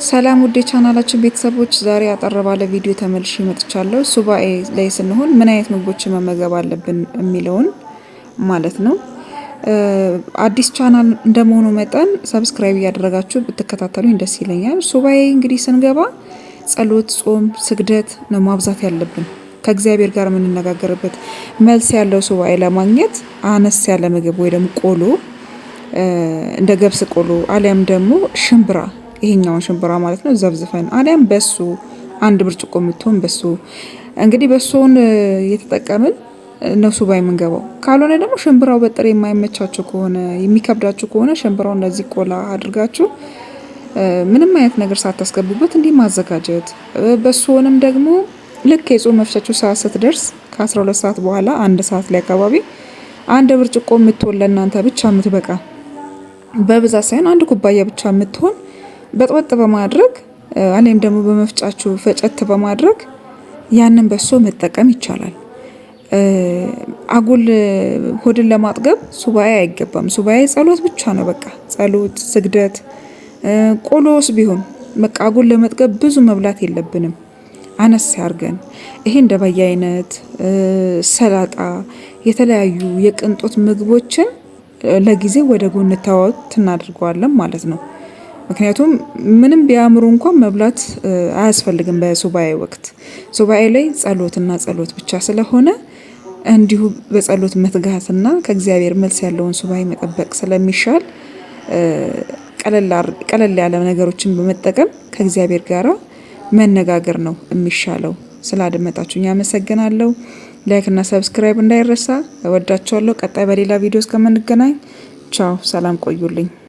ሰላም ውዴ ቻናላችን ቤተሰቦች ዛሬ አጠር ባለ ቪዲዮ ተመልሼ መጥቻለሁ። ሱባኤ ላይ ስንሆን ምን አይነት ምግቦችን መመገብ አለብን የሚለውን ማለት ነው። አዲስ ቻናል እንደመሆኑ መጠን ሰብስክራይብ እያደረጋችሁ ብትከታተሉኝ ደስ ይለኛል። ሱባኤ እንግዲህ ስንገባ ጸሎት፣ ጾም፣ ስግደት ነው ማብዛት ያለብን ከእግዚአብሔር ጋር የምንነጋገርበት መልስ ያለው ሱባኤ ለማግኘት አነስ ያለ ምግብ ወይ ደግሞ ቆሎ እንደ ገብስ ቆሎ አሊያም ደግሞ ሽምብራ ይሄኛውን ሽምብራ ማለት ነው ዘብዝፈን አሊያም በሱ አንድ ብርጭቆ የምትሆን በሱ እንግዲህ በሱን እየተጠቀምን ነው ሱባኤ የምንገባው። ካልሆነ ደግሞ ሽምብራው በጥሬ የማይመቻችሁ ከሆነ የሚከብዳችሁ ከሆነ ሽምብራው እንደዚህ ቆላ አድርጋችሁ ምንም አይነት ነገር ሳታስገቡበት እንዲህ ማዘጋጀት። በሱንም ደግሞ ልክ የጾም መፍቻችሁ ሰዓት ስትደርስ ከ12 ሰዓት በኋላ አንድ ሰዓት ላይ አካባቢ አንድ ብርጭቆ የምትሆን ለእናንተ ብቻ የምትበቃ በብዛት ሳይሆን አንድ ኩባያ ብቻ የምትሆን በጥበጥ በማድረግ አለም ደግሞ በመፍጫችሁ ፈጨት በማድረግ ያንን በሶ መጠቀም ይቻላል። አጉል ሆድን ለማጥገብ ሱባኤ አይገባም። ሱባኤ ጸሎት ብቻ ነው። በቃ ጸሎት፣ ስግደት፣ ቆሎስ ቢሆን በቃ አጉል ለመጥገብ ብዙ መብላት የለብንም። አነስ ያርገን ይሄ እንደ በየአይነት ሰላጣ፣ የተለያዩ የቅንጦት ምግቦችን ለጊዜው ወደ ጎን ተዋት እናድርገዋለን ማለት ነው። ምክንያቱም ምንም ቢያምሩ እንኳን መብላት አያስፈልግም። በሱባኤ ወቅት ሱባኤ ላይ ጸሎትና ጸሎት ብቻ ስለሆነ እንዲሁ በጸሎት መትጋትና ከእግዚአብሔር መልስ ያለውን ሱባኤ መጠበቅ ስለሚሻል ቀለል ያለ ነገሮችን በመጠቀም ከእግዚአብሔር ጋራ መነጋገር ነው የሚሻለው። ስላደመጣችሁኝ አመሰግናለሁ። ላይክ እና ሰብስክራይብ እንዳይረሳ። እወዳችኋለሁ። ቀጣይ በሌላ ቪዲዮ እስከምንገናኝ ቻው፣ ሰላም ቆዩልኝ።